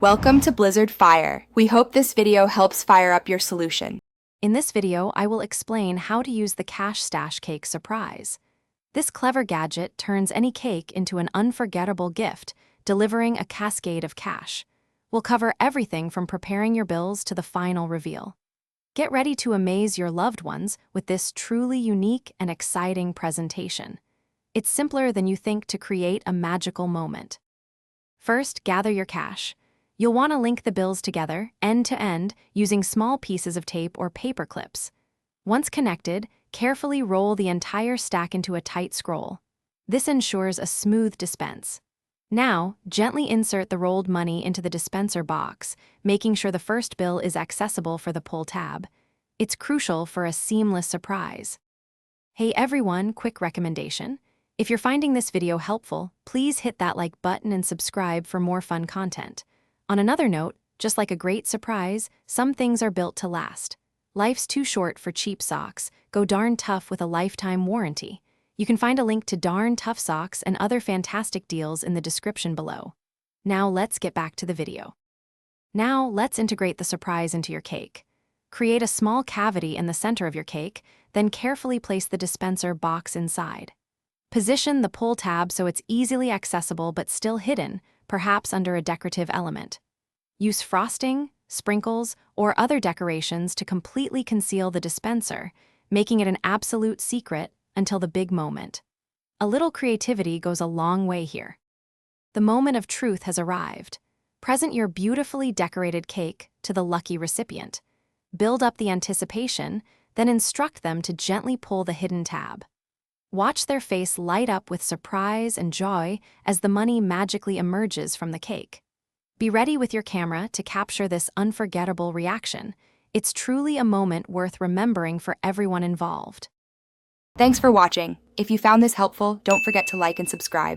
Welcome to Blizzard Fire. We hope this video helps fire up your solution. In this video, I will explain how to use the Cash Stash Cake Surprise. This clever gadget turns any cake into an unforgettable gift, delivering a cascade of cash. We'll cover everything from preparing your bills to the final reveal. Get ready to amaze your loved ones with this truly unique and exciting presentation. It's simpler than you think to create a magical moment. First, gather your cash. You'll want to link the bills together, end to end, using small pieces of tape or paper clips. Once connected, carefully roll the entire stack into a tight scroll. This ensures a smooth dispense. Now, gently insert the rolled money into the dispenser box, making sure the first bill is accessible for the pull tab. It's crucial for a seamless surprise. Hey everyone, quick recommendation. If you're finding this video helpful, please hit that like button and subscribe for more fun content. On another note, just like a great surprise, some things are built to last. Life's too short for cheap socks. Go darn tough with a lifetime warranty. You can find a link to Darn Tough socks and other fantastic deals in the description below. Now let's get back to the video. Now let's integrate the surprise into your cake. Create a small cavity in the center of your cake, then carefully place the dispenser box inside. Position the pull tab so it's easily accessible but still hidden, perhaps under a decorative element. Use frosting, sprinkles, or other decorations to completely conceal the dispenser, making it an absolute secret until the big moment. A little creativity goes a long way here. The moment of truth has arrived. Present your beautifully decorated cake to the lucky recipient. Build up the anticipation, then instruct them to gently pull the hidden tab. Watch their face light up with surprise and joy as the money magically emerges from the cake. Be ready with your camera to capture this unforgettable reaction. It's truly a moment worth remembering for everyone involved. Thanks for watching. If you found this helpful, don't forget to like and subscribe.